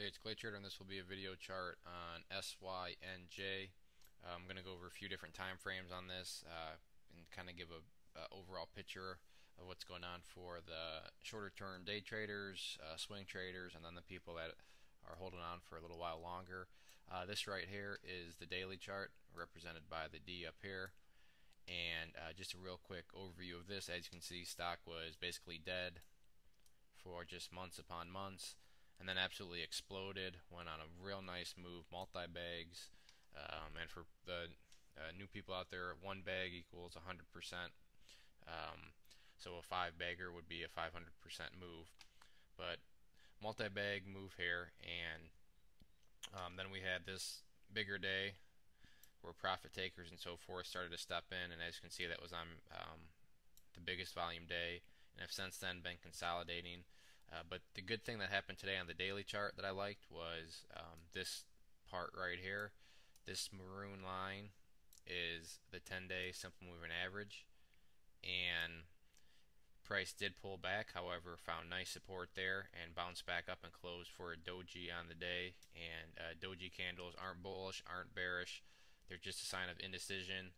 Hey, it's Clay Trader, and this will be a video chart on SYNJ. I'm going to go over a few different time frames on this and kind of give a overall picture of what's going on for the shorter term day traders, swing traders, and then the people that are holding on for a little while longer. This right here is the daily chart represented by the D up here. And just a real quick overview of this. As you can see, stock was basically dead for just months upon months, and then absolutely exploded, went on a real nice move, multi-bags, and for the new people out there, one bag equals 100%, so a 5-bagger would be a 500% move, but multi-bag move here, and then we had this bigger day where profit takers and so forth started to step in, and as you can see, that was on the biggest volume day, and have since then been consolidating. But the good thing that happened today on the daily chart that I liked was this part right here. This maroon line is the 10-day simple moving average, and price did pull back, however found nice support there and bounced back up and closed for a doji on the day. And doji candles aren't bullish, aren't bearish, they're just a sign of indecision.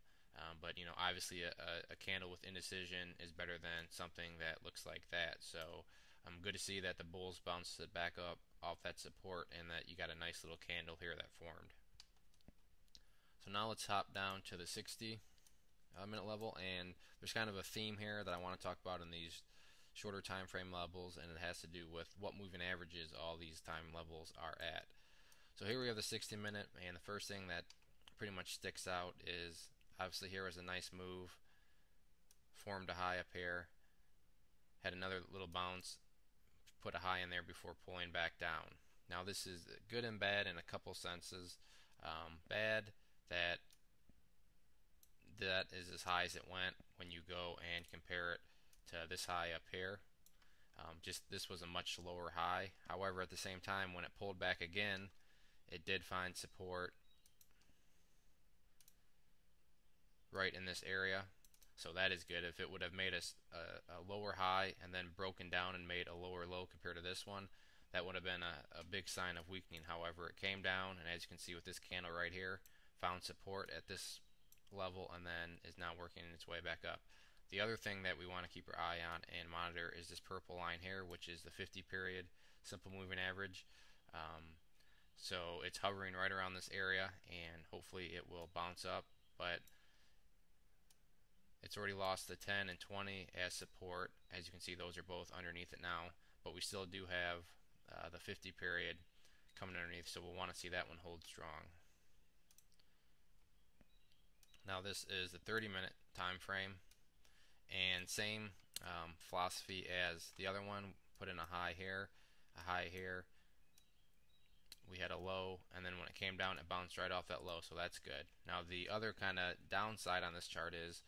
But you know, obviously a candle with indecision is better than something that looks like that. So good to see that the bulls bounced it back up off that support and that you got a nice little candle here that formed. So now let's hop down to the 60 minute level, and there's kind of a theme here that I want to talk about in these shorter time frame levels, and it has to do with what moving averages all these time levels are at. So here we have the 60 minute, and the first thing that pretty much sticks out is obviously here was a nice move, formed a high up here, had another little bounce, put a high in there before pulling back down. Now this is good and bad in a couple senses. Bad that is as high as it went when you go and compare it to this high up here. Just this was a much lower high. However, at the same time, when it pulled back again, it did find support right in this area. So that is good. If it would have made a lower high and then broken down and made a lower low compared to this one, that would have been a big sign of weakening. However, it came down, and as you can see with this candle right here, found support at this level and then is now working its way back up. The other thing that we want to keep our eye on and monitor is this purple line here, which is the 50 period simple moving average. So it's hovering right around this area, and hopefully it will bounce up, but it's already lost the 10 and 20 as support. As you can see, those are both underneath it now, but we still do have the 50 period coming underneath, so we'll want to see that one hold strong. Now this is the 30-minute time frame, and same philosophy as the other one. Put in a high here, a high here. We had a low, and then when it came down, it bounced right off that low, so that's good. Now the other kind of downside on this chart is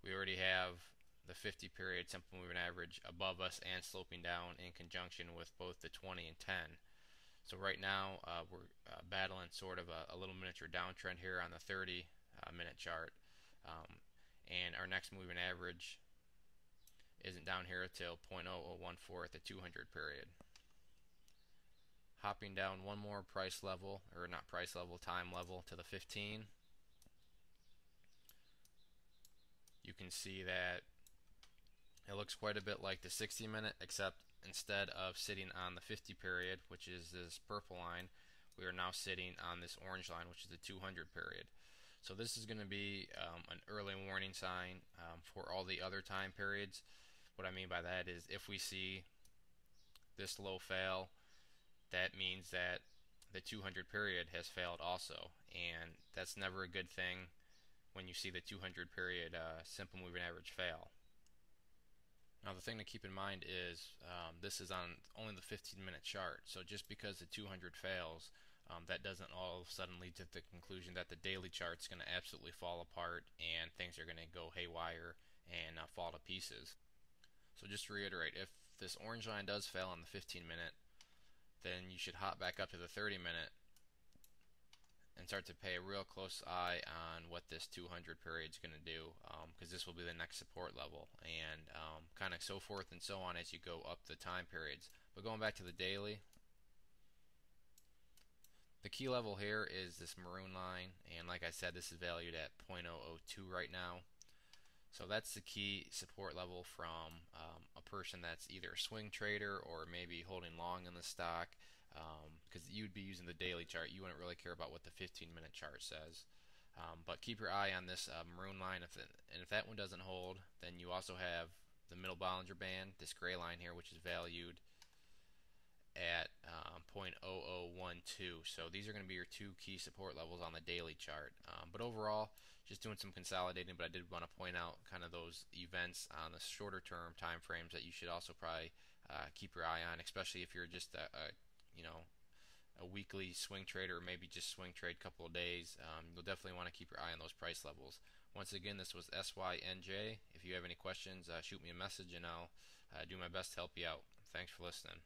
we already have the 50 period simple moving average above us and sloping down in conjunction with both the 20 and 10. So right now we're battling sort of a little miniature downtrend here on the 30 minute chart, and our next moving average isn't down here until 0.0014 at the 200 period. Hopping down one more price level, or not price level, time level, to the 15, you can see that it looks quite a bit like the 60 minute, except instead of sitting on the 50 period, which is this purple line, we are now sitting on this orange line, which is the 200 period. So this is going to be an early warning sign for all the other time periods. What I mean by that is if we see this low fail, that means that the 200 period has failed also, and that's never a good thing when you see the 200 period simple moving average fail. Now the thing to keep in mind is this is on only the 15-minute chart, so just because the 200 fails, that doesn't all of a sudden lead to the conclusion that the daily chart's going to absolutely fall apart and things are going to go haywire and fall to pieces. So just to reiterate, if this orange line does fail on the 15-minute, then you should hop back up to the 30-minute and start to pay a real close eye on what this 200 period is going to do, because this will be the next support level, and kind of so forth and so on as you go up the time periods. But going back to the daily, The key level here is this maroon line, and like I said, this is valued at 0.002 right now. So that's the key support level from a person that's either a swing trader or maybe holding long in the stock, because you'd be using the daily chart. You wouldn't really care about what the 15-minute chart says. But keep your eye on this maroon line, and if that one doesn't hold, then you also have the middle Bollinger Band, this gray line here, which is valued at 0.0012. So these are going to be your two key support levels on the daily chart. But overall, just doing some consolidating, but I did want to point out kind of those events on the shorter term time frames that you should also probably keep your eye on, especially if you're just a weekly swing trader, or maybe just swing trade a couple of days. You'll definitely want to keep your eye on those price levels. Once again, this was SYNJ. If you have any questions, shoot me a message and I'll do my best to help you out. Thanks for listening.